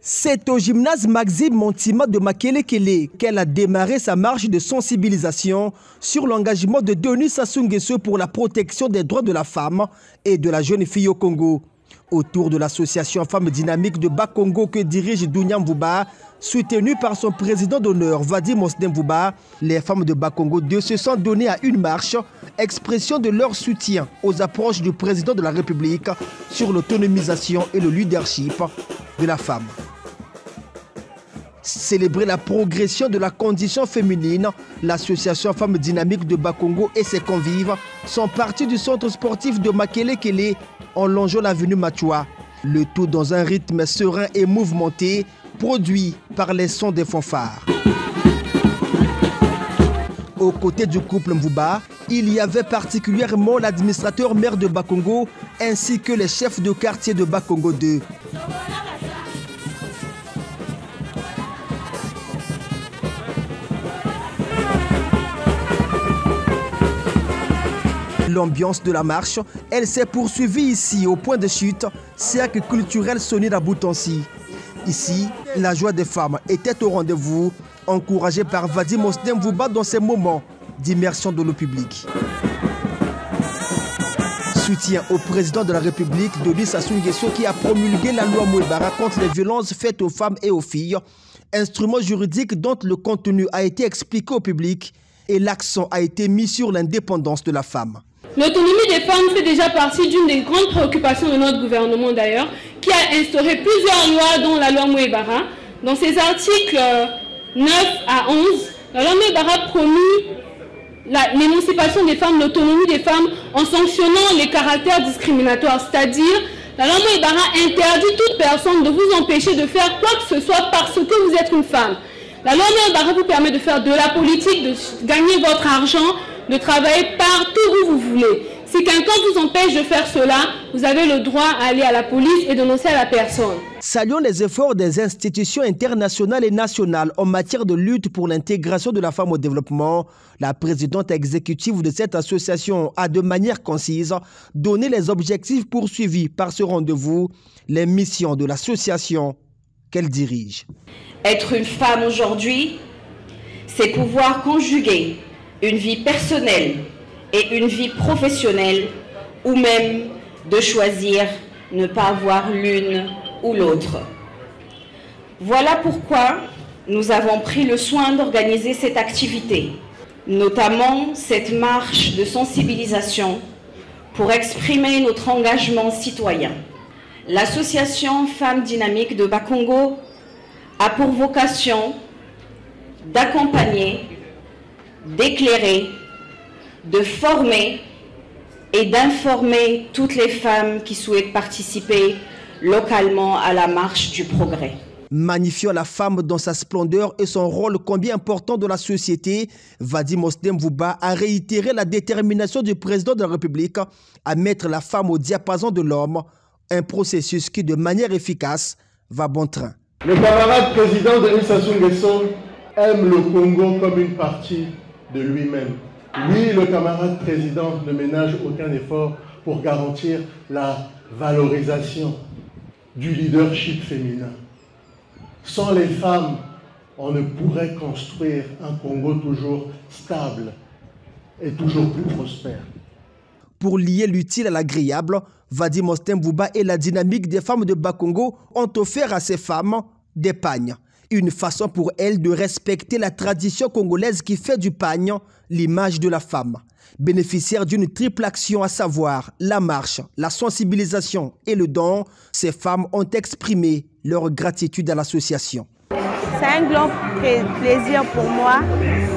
C'est au gymnase Maxime Montima de Makelekele qu'elle a démarré sa marche de sensibilisation sur l'engagement de Denis Sassou Nguesso pour la protection des droits de la femme et de la jeune fille au Congo. Autour de l'association Femmes Dynamiques de Bas-Congo que dirige Dounia Mvouba, soutenue par son président d'honneur Vadim Mvouba, les femmes de Bas-Congo 2 se sont données à une marche, expression de leur soutien aux approches du président de la République sur l'autonomisation et le leadership de la femme. Célébrer la progression de la condition féminine, l'association Femmes Dynamiques de Bas-Congo et ses convives sont partis du centre sportif de Makelekele en longeant l'avenue Machoua. Le tout dans un rythme serein et mouvementé, produit par les sons des fanfares. Aux côtés du couple Mvouba, il y avait particulièrement l'administrateur maire de Bas-Congo ainsi que les chefs de quartier de Bas-Congo 2. L'ambiance de la marche, elle s'est poursuivie ici au point de chute, cercle culturel Soni d'Aboutansi. Ici, la joie des femmes était au rendez-vous, encouragée par Vadim Mvouba dans ces moments d'immersion de l'eau publique. Soutien au président de la République, Denis Sassou Nguesso, qui a promulgué la loi Mouebara contre les violences faites aux femmes et aux filles, instrument juridique dont le contenu a été expliqué au public et l'accent a été mis sur l'indépendance de la femme. L'autonomie des femmes fait déjà partie d'une des grandes préoccupations de notre gouvernement d'ailleurs, qui a instauré plusieurs lois dont la loi Mouebara. Dans ses articles 9 à 11, la loi Mouebara promue l'émancipation des femmes, l'autonomie des femmes en sanctionnant les caractères discriminatoires, c'est-à-dire la loi Mouebara interdit toute personne de vous empêcher de faire quoi que ce soit parce que vous êtes une femme. La loi Mouebara vous permet de faire de la politique, de gagner votre argent, de travailler partout où vous voulez. Si quelqu'un vous empêche de faire cela, vous avez le droit à aller à la police et dénoncer à la personne. Saluons les efforts des institutions internationales et nationales en matière de lutte pour l'intégration de la femme au développement. La présidente exécutive de cette association a de manière concise donné les objectifs poursuivis par ce rendez-vous, les missions de l'association qu'elle dirige. Être une femme aujourd'hui, c'est pouvoir conjuguer une vie personnelle et une vie professionnelle, ou même de choisir ne pas avoir l'une ou l'autre. Voilà pourquoi nous avons pris le soin d'organiser cette activité, notamment cette marche de sensibilisation pour exprimer notre engagement citoyen. L'association Femmes Dynamiques de Bas-Congo a pour vocation d'accompagner, d'éclairer, de former et d'informer toutes les femmes qui souhaitent participer localement à la marche du progrès. Magnifiant la femme dans sa splendeur et son rôle combien important dans la société, Vadim Mvouba a réitéré la détermination du président de la République à mettre la femme au diapason de l'homme, un processus qui de manière efficace va bon train. Le camarade président Denis Sassou Nguesso aime le Congo comme une partie de lui-même. Oui, le camarade président ne ménage aucun effort pour garantir la valorisation du leadership féminin. Sans les femmes, on ne pourrait construire un Congo toujours stable et toujours plus prospère. Pour lier l'utile à l'agréable, Vadim Mvouba et la dynamique des femmes de Bas-Congo ont offert à ces femmes des pagnes. Une façon pour elles de respecter la tradition congolaise qui fait du pagne l'image de la femme. Bénéficiaires d'une triple action, à savoir la marche, la sensibilisation et le don, ces femmes ont exprimé leur gratitude à l'association. C'est un grand plaisir pour moi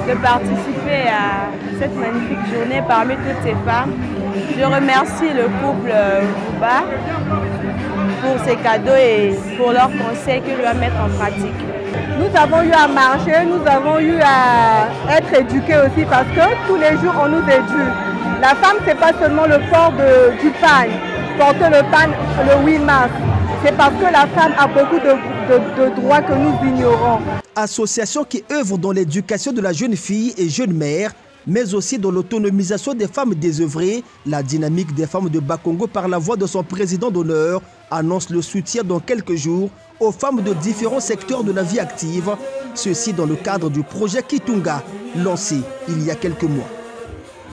de participer à cette magnifique journée parmi toutes ces femmes. Je remercie le couple Mvouba pour ces cadeaux et pour leurs conseils qu'ils doivent mettre en pratique. Nous avons eu à marcher, nous avons eu à être éduqués aussi parce que tous les jours on nous éduque. La femme, ce n'est pas seulement le port du pagne, porter le pagne le 8 mars. C'est parce que la femme a beaucoup de droits que nous ignorons. Association qui œuvre dans l'éducation de la jeune fille et jeune mère, mais aussi dans l'autonomisation des femmes désœuvrées. La dynamique des femmes de Bakongo, par la voix de son président d'honneur, annonce le soutien dans quelques jours aux femmes de différents secteurs de la vie active, ceci dans le cadre du projet Kitunga, lancé il y a quelques mois.